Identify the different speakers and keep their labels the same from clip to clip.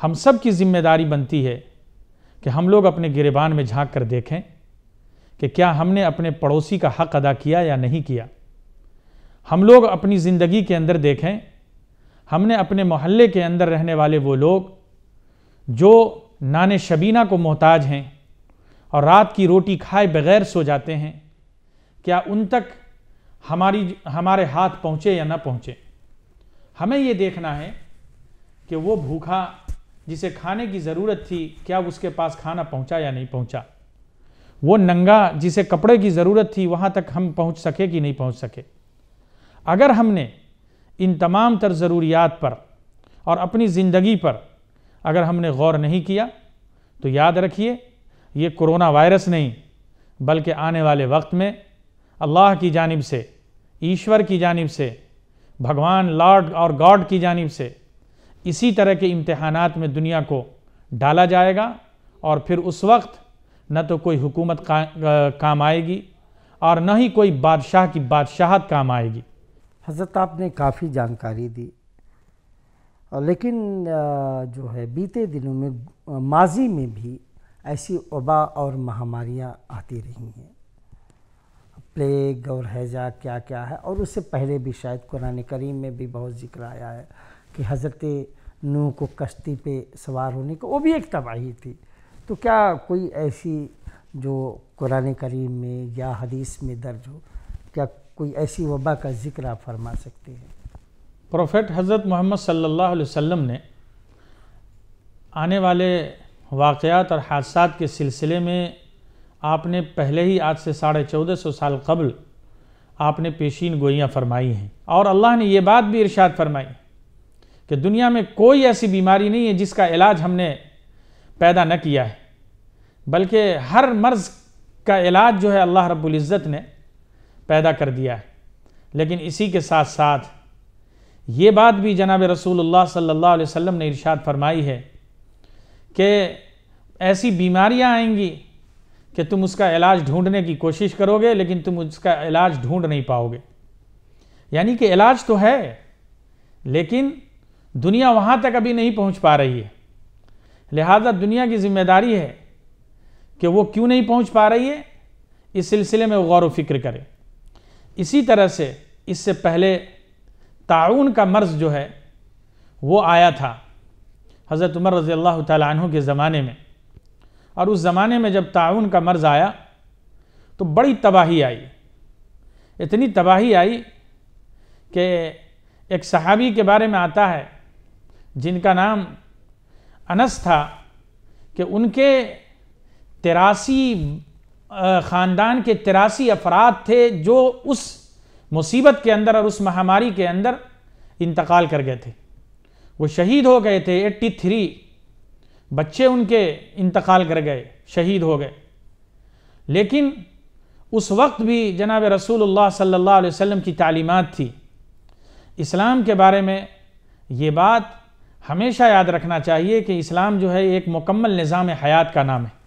Speaker 1: ہم سب کی ذمہ داری بنتی ہے کہ ہم لوگ اپنے گریبان میں جھانک کر دیکھیں کہ کیا ہم نے اپنے پڑوسی کا حق ادا کیا یا نہیں کیا۔ ہم لوگ اپنی زندگی کے اندر دیکھیں، ہم نے اپنے محلے کے اندر رہنے والے وہ لوگ جو نان شبینہ کو محتاج ہیں اور رات کی روٹی کھائے بغیر سو جاتے ہیں، کیا ان تک ہمارے ہاتھ پہنچے یا نہ پہنچے۔ ہمیں یہ دیکھنا ہے کہ وہ بھوکا جسے کھانے کی ضرورت تھی، کیا اس کے پاس کھانا پہنچا یا نہیں پہنچا۔ وہ ننگا جسے کپڑے کی ضرورت تھی، وہاں تک ہم پہنچ سکے کہ نہیں پہنچ سکے۔ اگر ہم نے ان تمام تر ضروریات پر اور اپنی زندگی پر اگر ہم نے غور نہیں کیا تو یاد رکھیے یہ کرونا وائرس نہیں بلکہ آنے والے وقت میں اللہ کی جانب سے، ایشور کی جانب سے، بھگوان لارڈ اور گاڈ کی جانب سے اسی طرح کے امتحانات میں دنیا کو ڈالا جائے گا، اور پھر اس وقت نہ تو کوئی حکومت کام آئے گی اور نہ ہی کوئی بادشاہ کی بادشاہت کام آئے گی۔
Speaker 2: حضرت آپ نے کافی جانکاری دی، لیکن جو ہے بیتے دنوں میں ماضی میں بھی ایسی وبا اور مہاماریاں آتی رہی ہیں، پلیگ اور ہیجا کیا کیا ہے، اور اس سے پہلے بھی شاید قرآن کریم میں بھی بہت ذکر آیا ہے کہ حضرت نوح کو کشتی پہ سوار ہونے کو، وہ بھی ایک تباہی تھی۔ تو کیا کوئی ایسی جو قرآن کریم میں یا حدیث میں درج ہو، کیا کوئی ایسی وبا کا ذکر آپ فرما سکتے ہیں؟
Speaker 1: پروفیٹ حضرت محمد صلی اللہ علیہ وسلم نے آنے والے واقعات اور حادثات کے سلسلے میں آپ نے پہلے ہی آج سے 1450 سال قبل آپ نے پیشین گوئیاں فرمائی ہیں، اور اللہ نے یہ بات بھی ارشاد فرمائی کہ دنیا میں کوئی ایسی بیماری نہیں ہے جس کا علاج ہم نے پیدا نہ کیا ہے، بلکہ ہر مرض کا علاج جو ہے اللہ رب العزت نے پیدا کر دیا ہے۔ لیکن اسی کے ساتھ ساتھ یہ بات بھی جناب رسول اللہ صلی اللہ علیہ وسلم نے ارشاد فرمائی ہے کہ ایسی بیماریاں آئیں گی کہ تم اس کا علاج ڈھونڈنے کی کوشش کرو گے لیکن تم اس کا علاج ڈھونڈ نہیں پاؤ گے۔ یعنی کہ علاج تو ہے لیکن دنیا وہاں تک ابھی نہیں پہنچ پا رہی ہے، لہذا دنیا کی ذمہ داری ہے کہ وہ کیوں نہیں پہنچ پا رہی ہے اس سلسلے میں غور و فکر کرے۔ اسی طرح سے اس سے پہلے طاعون کا مرض جو ہے وہ آیا تھا حضرت عمر رضی اللہ تعالیٰ عنہ کے زمانے میں، اور اس زمانے میں جب طاعون کا مرض آیا تو بڑی تباہی آئی، اتنی تباہی آئی کہ ایک صحابی کے بارے میں آتا ہے جن کا نام انس تھا کہ ان کے 83 خاندان کے 83 افراد تھے جو اس مصیبت کے اندر اور اس مہاماری کے اندر انتقال کر گئے تھے، وہ شہید ہو گئے تھے۔ 83 بچے ان کے انتقال کر گئے، شہید ہو گئے۔ لیکن اس وقت بھی جناب رسول اللہ صلی اللہ علیہ وسلم کی تعلیمات تھی۔ اسلام کے بارے میں یہ بات ہمیشہ یاد رکھنا چاہیے کہ اسلام جو ہے ایک مکمل نظام حیات کا نام ہے،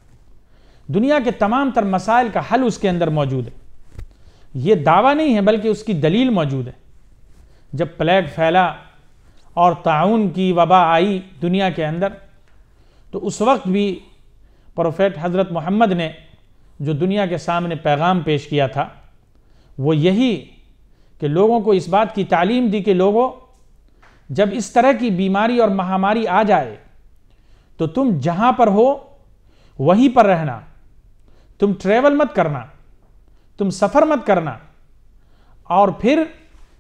Speaker 1: دنیا کے تمام تر مسائل کا حل اس کے اندر موجود ہے۔ یہ دعویٰ نہیں ہے بلکہ اس کی دلیل موجود ہے۔ جب پلیگ پھیلا اور طاعون کی وبا آئی دنیا کے اندر تو اس وقت بھی پروفیٹ حضرت محمد نے جو دنیا کے سامنے پیغام پیش کیا تھا وہ یہی کہ لوگوں کو اس بات کی تعلیم دی کہ لوگوں جب اس طرح کی بیماری اور مہاماری آ جائے تو تم جہاں پر ہو وہیں پر رہنا، تم ٹریول مت کرنا، تم سفر مت کرنا، اور پھر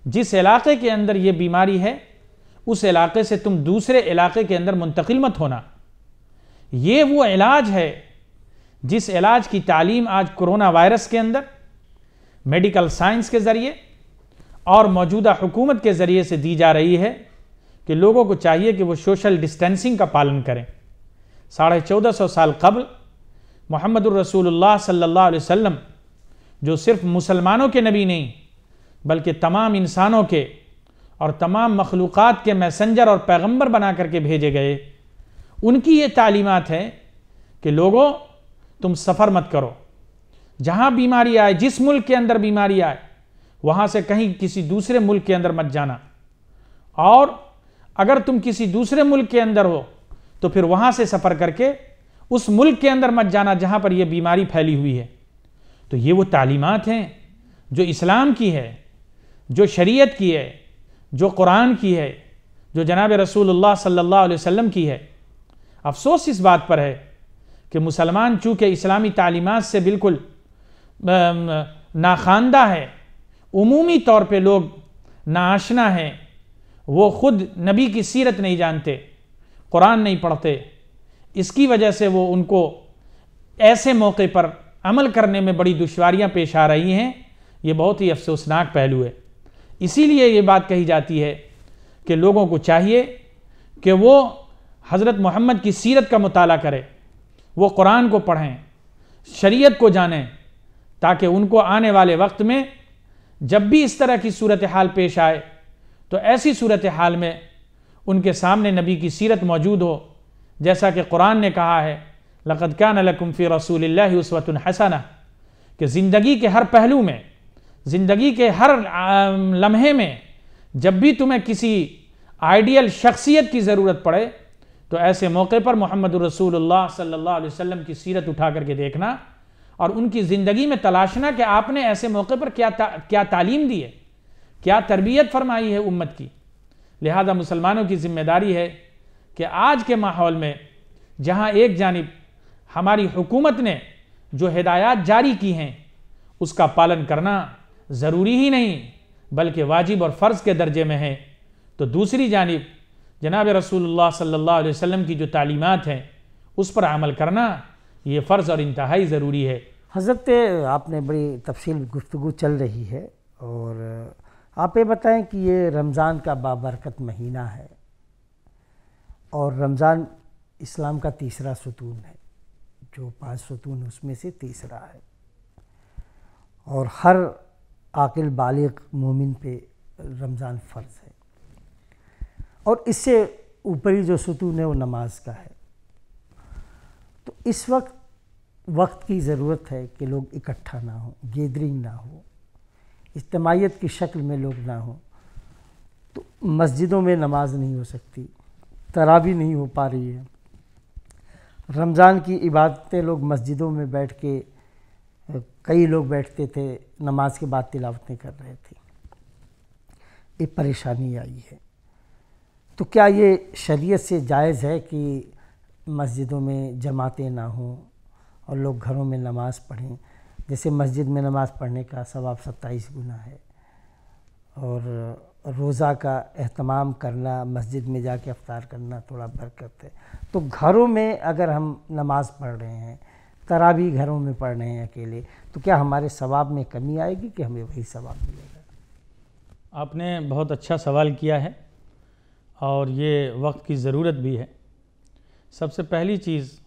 Speaker 1: جس علاقے کے اندر یہ بیماری ہے اس علاقے سے تم دوسرے علاقے کے اندر منتقل مت ہونا۔ یہ وہ علاج ہے جس علاج کی تعلیم آج کرونا وائرس کے اندر میڈیکل سائنس کے ذریعے اور موجودہ حکومت کے ذریعے سے دی جا رہی ہے کہ لوگوں کو چاہیے کہ وہ سوشل ڈسٹینسنگ کا پالن کریں۔ 1450 سال قبل محمد الرسول اللہ صلی اللہ علیہ وسلم جو صرف مسلمانوں کے نبی نہیں بلکہ تمام انسانوں کے اور تمام مخلوقات کے میسنجر اور پیغمبر بنا کر کے بھیجے گئے، ان کی یہ تعلیمات ہے کہ لوگوں تم سفر مت کرو، جہاں بیماری آئے، جس ملک کے اندر بیماری آئے وہاں سے کہیں کسی دوسرے ملک کے اندر مت جانا، اور اگر تم کسی دوسرے ملک کے اندر ہو تو پھر وہاں سے سفر کر کے اس ملک کے اندر مت جانا جہاں پر یہ بیماری پھیلی ہوئی ہے۔ تو یہ وہ تعلیمات ہیں جو اسلام کی ہے، جو شریعت کی ہے، جو قرآن کی ہے، جو جناب رسول اللہ صلی اللہ علیہ وسلم کی ہے۔ افسوس اس بات پر ہے کہ مسلمان چونکہ اسلامی تعلیمات سے بالکل ناخواندہ ہے، عمومی طور پہ لوگ ناآشنا ہیں، وہ خود نبی کی سیرت نہیں جانتے، قرآن نہیں پڑھتے، اس کی وجہ سے وہ ان کو ایسے موقع پر عمل کرنے میں بڑی دشواریاں پیش آ رہی ہیں۔ یہ بہت ہی افسوسناک پہلو ہے۔ اسی لیے یہ بات کہی جاتی ہے کہ لوگوں کو چاہیے کہ وہ حضرت محمد کی سیرت کا مطالعہ کرے، وہ قرآن کو پڑھیں، شریعت کو جانیں، تاکہ ان کو آنے والے وقت میں جب بھی اس طرح کی صورتحال پیش آئے تو ایسی صورتحال میں ان کے سامنے نبی کی سیرت موجود ہو، جیسا کہ قرآن نے کہا ہے لَقَدْ كَانَ لَكُمْ فِي رَسُولِ اللَّهِ أُسْوَةٌ حَسَنَةٌ، کہ زندگی کے ہر پہلو میں، زندگی کے ہر لمحے میں جب بھی تمہیں کسی آئیڈیل شخصیت کی ضرورت پڑے تو ایسے موقع پر محمد رسول اللہ صلی اللہ علیہ وسلم کی سیرت اٹھا کر کے دیکھنا اور ان کی زندگی میں تلاشنا کہ آپ نے ایسے موقع پر کیا تعلیم دی ہے، کیا تربیت فرمائی ہے امت کی۔ لہذا مسلمانوں کی ذمہ داری ہے کہ آج کے ماحول میں جہاں ایک جانب ہماری حکومت نے جو ہدایات جاری کی ہیں اس کا پالن کرنا ضروری ہی نہیں بلکہ واجب اور فرض کے درجے میں ہے، تو دوسری جانب جناب رسول اللہ صلی اللہ علیہ وسلم کی جو تعلیمات ہیں اس پر عمل کرنا یہ فرض اور انتہائی ضروری ہے۔
Speaker 2: حضرت آپ نے بڑی تفصیل گفتگو چل رہی ہے، اور آپ یہ بتائیں کہ یہ رمضان کا بابرکت مہینہ ہے اور رمضان اسلام کا تیسرا ستون ہے، جو 5 ستون اس میں سے تیسرا ہے، اور ہر عاقل بالغ مومن پہ رمضان فرض ہے، اور اس سے اوپری جو ستون ہے وہ نماز کا ہے۔ تو اس وقت کی ضرورت ہے کہ لوگ اکٹھا نہ ہوں، گیدرنگ نہ ہو، اجتماعیت کی شکل میں لوگ نہ ہوں۔ تو مسجدوں میں نماز نہیں ہو سکتی، تراویح نہیں ہو پا رہی ہے، رمضان کی عبادتیں لوگ مسجدوں میں بیٹھ کے کئی لوگ بیٹھتے تھے، نماز کے بعد تلاوتیں کر رہے تھے، ایک پریشانی آئی ہے۔ تو کیا یہ شریعت سے جائز ہے کہ مسجدوں میں جماعتیں نہ ہوں اور لوگ گھروں میں نماز پڑھیں؟ جیسے مسجد میں نماز پڑھنے کا ثواب 27 گنا ہے، اور روزہ کا اہتمام کرنا، مسجد میں جا کے افطار کرنا تھوڑا برکت ہے۔ تو گھروں میں اگر ہم نماز پڑھ رہے ہیں، تراویح گھروں میں پڑھ رہے ہیں اکیلے، تو کیا ہمارے ثواب میں کمی آئے گی کہ ہمیں وہی ثواب ملے گا؟
Speaker 1: آپ نے بہت اچھا سوال کیا ہے اور یہ وقت کی ضرورت بھی ہے۔ سب سے پہلی چیز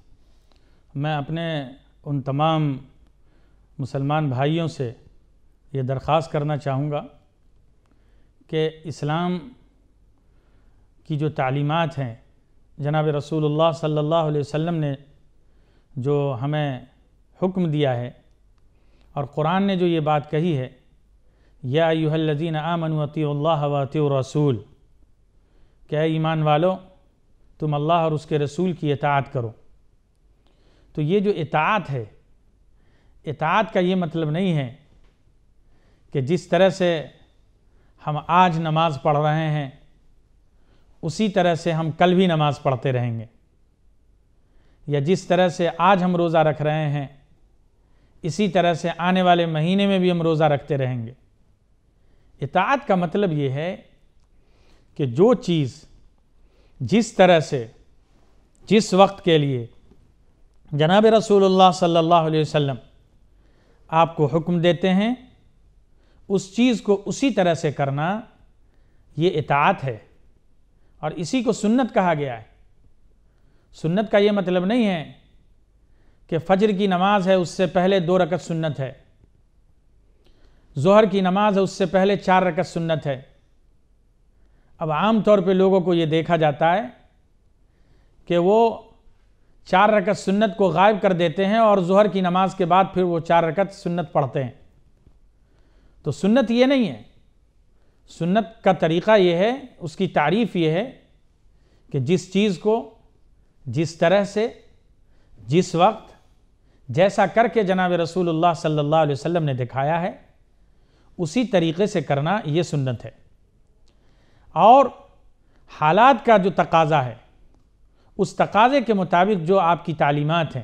Speaker 1: میں اپنے ان تمام مسلمان بھائیوں سے یہ درخواست کرنا چاہوں گا کہ اسلام کی جو تعلیمات ہیں، جناب رسول اللہ صلی اللہ علیہ وسلم نے جو ہمیں حکم دیا ہے اور قرآن نے جو یہ بات کہی ہے، یا ایھا الذین آمنوا اطیعوا اللہ واطیعوا الرسول، کہ اے ایمان والو تم اللہ اور اس کے رسول کی اطاعت کرو۔ تو یہ جو اطاعت ہے، اطاعت کا یہ مطلب نہیں ہے کہ جس طرح سے ہم آج نماز پڑھ رہے ہیں اسی طرح سے ہم کل بھی نماز پڑھتے رہیں گے، یا جس طرح سے آج ہم روزہ رکھ رہے ہیں اسی طرح سے آنے والے مہینے میں بھی ہم روزہ رکھتے رہیں گے۔ اطاعت کا مطلب یہ ہے کہ جو چیز جس طرح سے جس وقت کے لیے جناب رسول اللہ صلی اللہ علیہ وسلم آپ کو حکم دیتے ہیں اس چیز کو اسی طرح سے کرنا، یہ اطاعت ہے، اور اسی کو سنت کہا گیا ہے۔ سنت کا یہ مطلب نہیں ہے کہ فجر کی نماز ہے اس سے پہلے 2 رکعت سنت ہے، ظہر کی نماز ہے اس سے پہلے 4 رکعت سنت ہے۔ اب عام طور پہ لوگوں کو یہ دیکھا جاتا ہے کہ وہ 4 رکعت سنت کو غائب کر دیتے ہیں اور ظہر کی نماز کے بعد پھر وہ 4 رکعت سنت پڑھتے ہیں۔ تو سنت یہ نہیں ہے، سنت کا طریقہ یہ ہے، اس کی تعریف یہ ہے کہ جس چیز کو جس طرح سے جس وقت جیسا کر کے جناب رسول اللہ صلی اللہ علیہ وسلم نے دکھایا ہے اسی طریقے سے کرنا یہ سنت ہے، اور حالات کا جو تقاضا ہے اس تقاضے کے مطابق جو آپ کی تعلیمات ہیں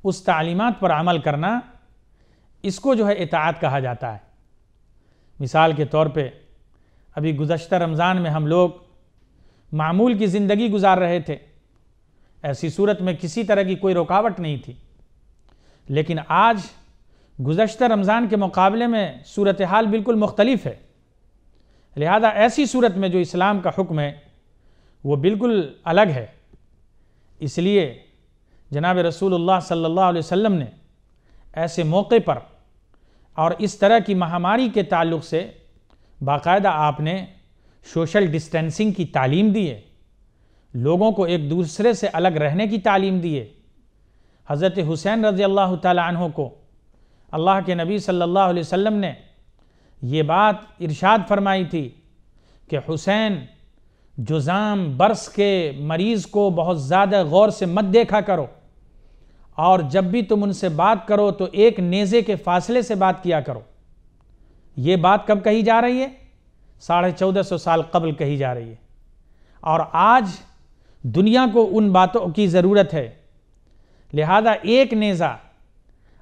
Speaker 1: اس تعلیمات پر عمل کرنا، اس کو جو ہے اطاعت کہا جاتا ہے۔ مثال کے طور پہ ابھی گزشتہ رمضان میں ہم لوگ معمول کی زندگی گزار رہے تھے، ایسی صورت میں کسی طرح کی کوئی رکاوٹ نہیں تھی، لیکن آج گزشتہ رمضان کے مقابلے میں صورتحال بالکل مختلف ہے، لہذا ایسی صورت میں جو اسلام کا حکم ہے وہ بالکل الگ ہے۔ اس لیے جناب رسول اللہ صلی اللہ علیہ وسلم نے ایسے موقع پر اور اس طرح کی مہاماری کے تعلق سے باقاعدہ آپ نے سوشل ڈسٹینسنگ کی تعلیم دی ہے، لوگوں کو ایک دوسرے سے الگ رہنے کی تعلیم دی ہے۔ حضرت حسین رضی اللہ تعالی عنہ کو اللہ کے نبی صلی اللہ علیہ وسلم نے یہ بات ارشاد فرمائی تھی کہ حسین جذام برس کے مریض کو بہت زیادہ غور سے مت دیکھا کرو، اور جب بھی تم ان سے بات کرو تو ایک نیزے کے فاصلے سے بات کیا کرو۔ یہ بات کب کہی جا رہی ہے؟ 1450 سال قبل کہی جا رہی ہے، اور آج دنیا کو ان باتوں کی ضرورت ہے، لہذا ایک نیزہ،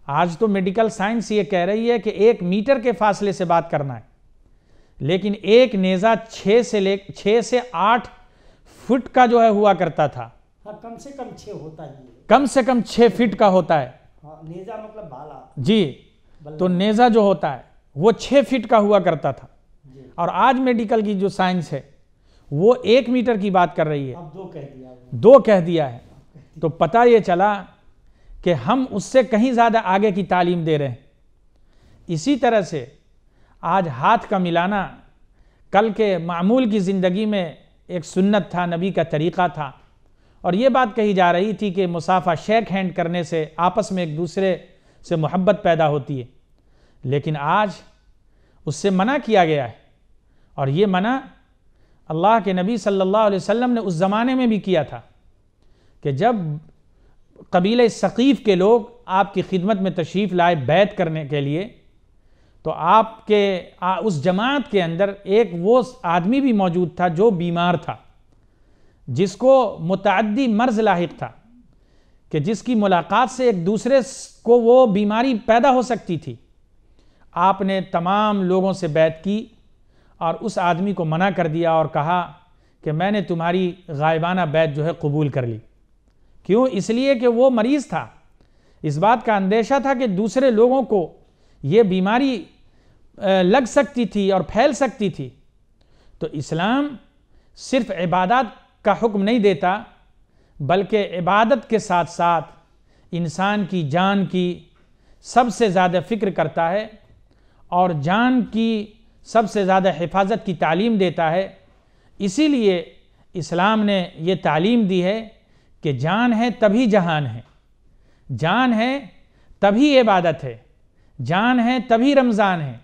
Speaker 1: آج تو میڈیکل سائنس یہ کہہ رہی ہے کہ 1 میٹر کے فاصلے سے بات کرنا ہے، لیکن ایک نیزہ 6 سے 8 فٹ کا جو ہے ہوا کرتا تھا،
Speaker 2: کم سے کم 6 ہوتا ہے،
Speaker 1: کم سے کم 6 فٹ کا ہوتا ہے،
Speaker 2: نیزہ مطلب بھالا
Speaker 1: جی، تو نیزہ جو ہوتا ہے وہ 6 فٹ کا ہوا کرتا تھا، اور آج میڈیکل کی جو سائنس ہے وہ 1 میٹر کی بات کر رہی ہے،
Speaker 2: اب
Speaker 1: 2 کہہ دیا ہے، تو پتہ یہ چلا کہ ہم اس سے کہیں زیادہ آگے کی تعلیم دے رہے ہیں۔ اسی طرح سے آج ہاتھ کا ملانا کل کے معمول کی زندگی میں ایک سنت تھا، نبی کا طریقہ تھا، اور یہ بات کہی جا رہی تھی کہ مصافحہ شیک ہینڈ کرنے سے آپس میں ایک دوسرے سے محبت پیدا ہوتی ہے، لیکن آج اس سے منع کیا گیا ہے، اور یہ منع اللہ کے نبی صلی اللہ علیہ وسلم نے اس زمانے میں بھی کیا تھا کہ جب قبیلہ ثقیف کے لوگ آپ کی خدمت میں تشریف لائے بیعت کرنے کے لیے، تو آپ کے اس جماعت کے اندر ایک وہ آدمی بھی موجود تھا جو بیمار تھا، جس کو متعدی مرض لاحق تھا، کہ جس کی ملاقات سے ایک دوسرے کو وہ بیماری پیدا ہو سکتی تھی۔ آپ نے تمام لوگوں سے بیعت کی اور اس آدمی کو منع کر دیا اور کہا کہ میں نے تمہاری غائبانہ بیعت جو ہے قبول کر لی۔ کیوں؟ اس لیے کہ وہ مریض تھا، اس بات کا اندیشہ تھا کہ دوسرے لوگوں کو یہ بیماری لگ سکتی تھی اور پھیل سکتی تھی۔ تو اسلام صرف عبادات کا حکم نہیں دیتا، بلکہ عبادت کے ساتھ ساتھ انسان کی جان کی سب سے زیادہ فکر کرتا ہے، اور جان کی سب سے زیادہ حفاظت کی تعلیم دیتا ہے۔ اسی لیے اسلام نے یہ تعلیم دی ہے کہ جان ہے تبھی جہان ہے، جان ہے تبھی عبادت ہے، جان ہے تبھی رمضان ہے،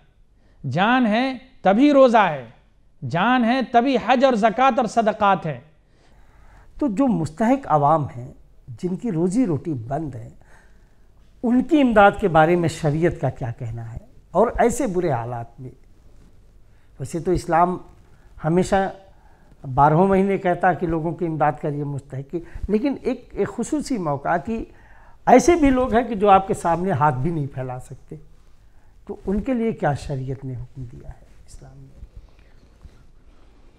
Speaker 1: جان ہے تبھی روزہ ہے، جان ہے تبھی حج اور زکوٰۃ اور صدقات ہے۔
Speaker 2: تو جو مستحق عوام ہیں جن کی روزی روٹی بند ہے، ان کی امداد کے بارے میں شریعت کا کیا کہنا ہے؟ اور ایسے برے حالات میں، ویسے تو اسلام ہمیشہ 12 مہینے کہتا کہ لوگوں کی امداد کریے مستحق کی، لیکن ایک خصوصی موقع کہ ایسے بھی لوگ ہیں کہ جو آپ کے سامنے ہاتھ بھی نہیں پھیلا سکتے، تو ان کے لیے کیا شریعت نے حکم دیا ہے اسلام نے؟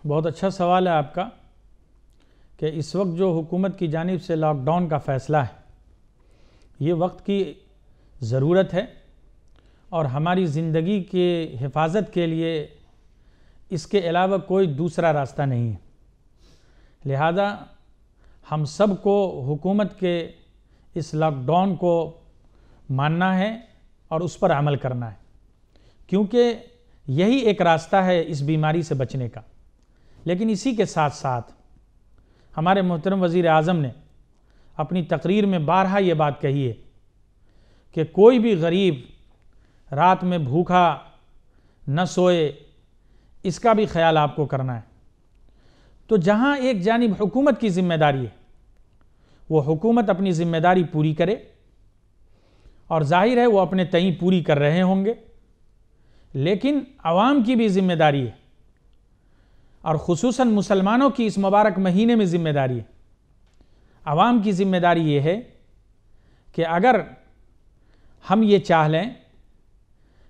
Speaker 1: بہت اچھا سوال ہے آپ کا، کہ اس وقت جو حکومت کی جانب سے لاک ڈاؤن کا فیصلہ ہے، یہ وقت کی ضرورت ہے، اور ہماری زندگی کے حفاظت کے لیے اس کے علاوہ کوئی دوسرا راستہ نہیں ہے۔ لہذا ہم سب کو حکومت کے اس لاک ڈاؤن کو ماننا ہے اور اس پر عمل کرنا ہے، کیونکہ یہی ایک راستہ ہے اس بیماری سے بچنے کا۔ لیکن اسی کے ساتھ ساتھ ہمارے محترم وزیر اعظم نے اپنی تقریر میں بارہا یہ بات کہی ہے کہ کوئی بھی غریب رات میں بھوکا نہ سوئے، اس کا بھی خیال آپ کو کرنا ہے۔ تو جہاں ایک جانب حکومت کی ذمہ داری ہے وہ حکومت اپنی ذمہ داری پوری کرے، اور ظاہر ہے وہ اپنے تئیں پوری کر رہے ہوں گے، لیکن عوام کی بھی ذمہ داری ہے، اور خصوصاً مسلمانوں کی اس مبارک مہینے میں ذمہ داری ہے۔ عوام کی ذمہ داری یہ ہے کہ اگر ہم یہ چاہ لیں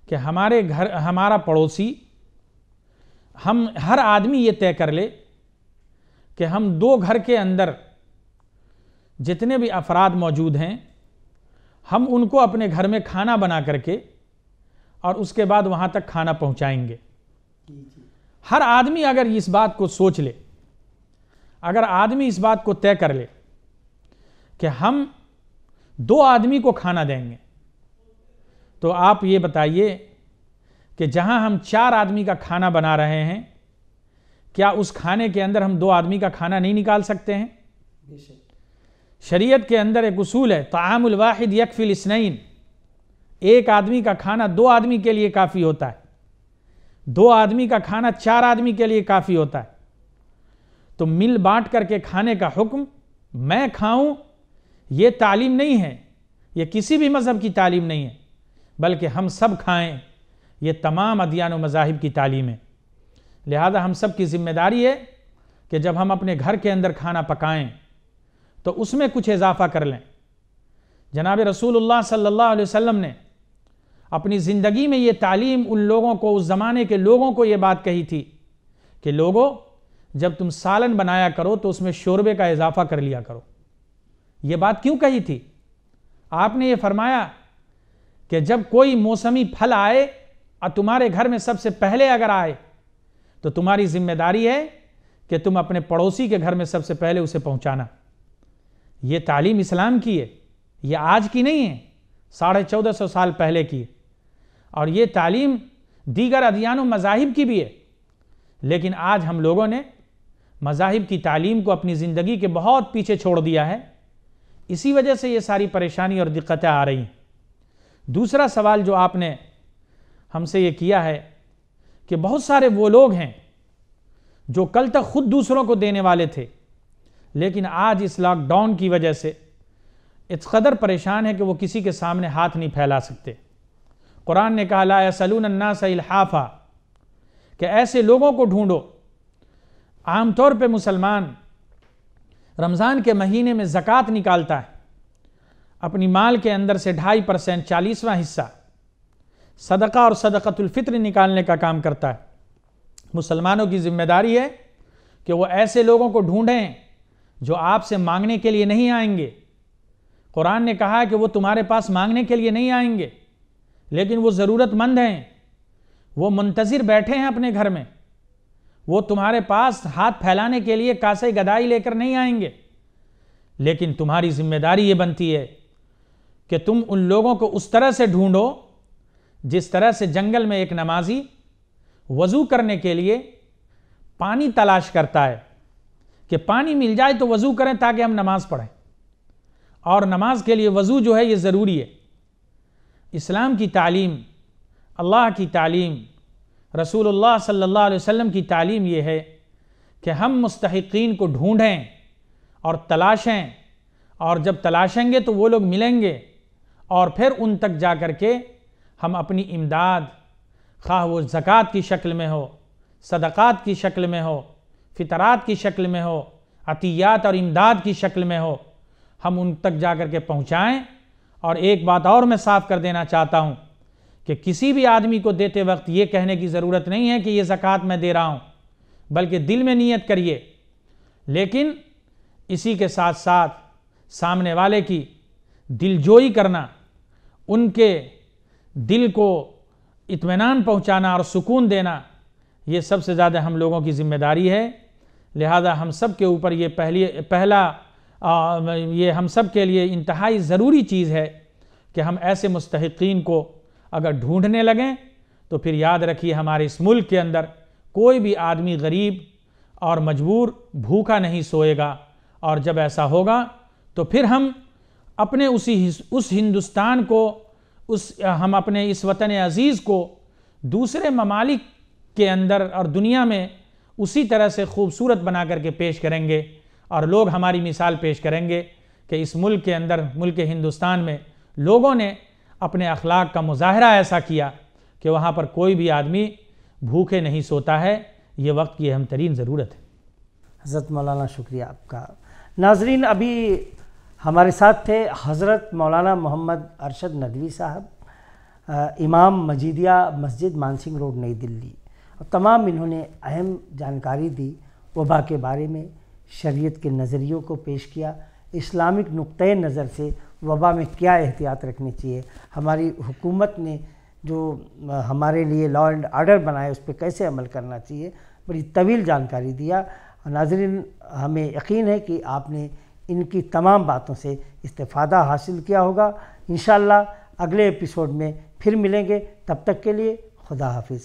Speaker 1: کہ ہمارے گھر ہمارا پڑوسی، ہم ہر آدمی یہ طے کر لے کہ ہم 2 گھر کے اندر جتنے بھی افراد موجود ہیں، ہم ان کو اپنے گھر میں کھانا بنا کر کے اور اس کے بعد وہاں تک کھانا پہنچائیں گے۔ ہر آدمی اگر اس بات کو سوچ لے، اگر آدمی اس بات کو طے کر لے کہ ہم 2 آدمی کو کھانا دیں گے، تو آپ یہ بتائیے کہ جہاں ہم 4 آدمی کا کھانا بنا رہے ہیں، کیا اس کھانے کے اندر ہم 2 آدمی کا کھانا نہیں نکال سکتے ہیں؟ شریعت کے اندر ایک اصول ہے، طعام الواحد یکفی الاثنین، ایک آدمی کا کھانا 2 آدمی کے لیے کافی ہوتا ہے، 2 آدمی کا کھانا 4 آدمی کے لیے کافی ہوتا ہے۔ تو مل بانٹ کر کے کھانے کا حکم، میں کھاؤں، یہ تعلیم نہیں ہے، یہ کسی بھی مذہب کی تعلیم نہیں ہے، بلکہ ہم سب کھائیں، یہ تمام ادیان و مذاہب کی تعلیم ہے۔ لہذا ہم سب کی ذمہ داری ہے کہ جب ہم اپنے گھر کے اندر کھانا پکائیں تو اس میں کچھ اضافہ کر لیں۔ جناب رسول اللہ صلی اللہ علیہ وسلم نے اپنی زندگی میں یہ تعلیم ان لوگوں کو، اس زمانے کے لوگوں کو یہ بات کہی تھی کہ لوگوں، جب تم سالن بنایا کرو تو اس میں شوربے کا اضافہ کر لیا کرو۔ یہ بات کیوں کہی تھی؟ آپ نے یہ فرمایا کہ جب کوئی موسمی پھل آئے اور تمہارے گھر میں سب سے پہلے اگر آئے تو تمہاری ذمہ داری ہے کہ تم اپنے پڑوسی کے گھر میں سب سے پہلے اسے پہنچانا۔ یہ تعلیم اسلام کی ہے، یہ آج کی نہیں ہے، 1450 سال پہلے کی ہے، اور یہ تعلیم دیگر ادیان و مذاہب کی بھی ہے۔ لیکن آج ہم لوگوں نے مذاہب کی تعلیم کو اپنی زندگی کے بہت پیچھے چھوڑ دیا ہے، اسی وجہ سے یہ ساری پریشانی اور دقتیں آ رہی ہیں۔ دوسرا سوال جو آپ نے ہم سے یہ کیا ہے کہ بہت سارے وہ لوگ ہیں جو کل تک خود دوسروں کو دینے والے تھے، لیکن آج اس لاک ڈاؤن کی وجہ سے اس قدر پریشان ہے کہ وہ کسی کے سامنے ہاتھ نہیں پھیلا سکتے۔ قرآن نے کہا لا یسألون الناس الحافا، کہ ایسے لوگوں کو ڈھونڈو۔ عام طور پہ مسلمان رمضان کے مہینے میں زکوٰۃ نکالتا ہے، اپنی مال کے اندر سے 2.5% 40واں حصہ صدقہ اور صدقۃ الفطر نکالنے کا کام کرتا ہے۔ مسلمانوں کی ذمہ داری ہے کہ وہ ایسے لوگوں کو ڈھونڈیں جو آپ سے مانگنے کے لیے نہیں آئیں گے۔ قرآن نے کہا کہ وہ تمہارے پاس مانگنے کے لیے نہیں آئیں گے، لیکن وہ ضرورت مند ہیں، وہ منتظر بیٹھے ہیں اپنے گھر میں، وہ تمہارے پاس ہاتھ پھیلانے کے لیے کاسے گدائی لے کر نہیں آئیں گے۔ لیکن تمہاری ذمہ داری یہ بنتی ہے کہ تم ان لوگوں کو اس طرح سے ڈھونڈو جس طرح سے جنگل میں ایک نمازی وضو کرنے کے لیے پانی تلاش کرتا ہے کہ پانی مل جائے تو وضو کریں تاکہ ہم نماز پڑھیں، اور نماز کے لیے وضو جو ہے یہ ضروری ہے۔ اسلام کی تعلیم، اللہ کی تعلیم، رسول اللہ صلی اللہ علیہ وسلم کی تعلیم یہ ہے کہ ہم مستحقین کو ڈھونڈیں اور تلاشیں، اور جب تلاشیں گے تو وہ لوگ ملیں گے، اور پھر ان تک جا کر کے ہم اپنی امداد، خواہ وہ زکوٰۃ کی شکل میں ہو، صدقات کی شکل میں ہو، فطرات کی شکل میں ہو، عطیات اور امداد کی شکل میں ہو، ہم ان تک جا کر کے پہنچائیں۔ اور ایک بات اور میں صاف کر دینا چاہتا ہوں کہ کسی بھی آدمی کو دیتے وقت یہ کہنے کی ضرورت نہیں ہے کہ یہ زکوٰۃ میں دے رہا ہوں، بلکہ دل میں نیت کریے، لیکن اسی کے ساتھ ساتھ سامنے والے کی دل جوئی کرنا، ان کے دل کو اطمینان پہنچانا اور سکون دینا، یہ سب سے زیادہ ہم لوگوں کی ذمہ داری ہے۔ لہذا ہم سب کے اوپر یہ یہ ہم سب کے لیے انتہائی ضروری چیز ہے کہ ہم ایسے مستحقین کو اگر ڈھونڈنے لگیں تو پھر یاد رکھیے ہمارے اس ملک کے اندر کوئی بھی آدمی غریب اور مجبور بھوکا نہیں سوئے گا، اور جب ایسا ہوگا تو پھر ہم اپنے اس ہندوستان کو، ہم اپنے اس وطن عزیز کو دوسرے ممالک کے اندر اور دنیا میں اسی طرح سے خوبصورت بنا کر کے پیش کریں گے، اور لوگ ہماری مثال پیش کریں گے کہ اس ملک کے اندر، ملک ہندوستان میں لوگوں نے اپنے اخلاق کا مظاہرہ ایسا کیا کہ وہاں پر کوئی بھی آدمی بھوکے نہیں سوتا ہے۔ یہ وقت کی اہم ترین ضرورت ہے۔
Speaker 2: حضرت مولانا شکریہ آپ کا۔ ناظرین، ابھی ہمارے ساتھ تھے حضرت مولانا محمد ارشد ندوی صاحب، امام مجیدیہ مسجد مانسنگ روڈ نئی دلی، اور تمام انہوں نے اہم جانکاری دی وبا کے بارے میں، شریعت کے نظریوں کو پیش کیا، اسلامک نقطۂ نظر سے وبا میں کیا احتیاط رکھنی چاہیے، ہماری حکومت نے جو ہمارے لیے لا اینڈ آرڈر بنائے اس پہ کیسے عمل کرنا چاہیے، بڑی طویل جانکاری دیا۔ ناظرین، ہمیں یقین ہے کہ آپ نے ان کی تمام باتوں سے استفادہ حاصل کیا ہوگا۔ انشاءاللہ اگلے ایپیسوڈ میں پھر ملیں گے، تب تک کے لیے خدا حافظ۔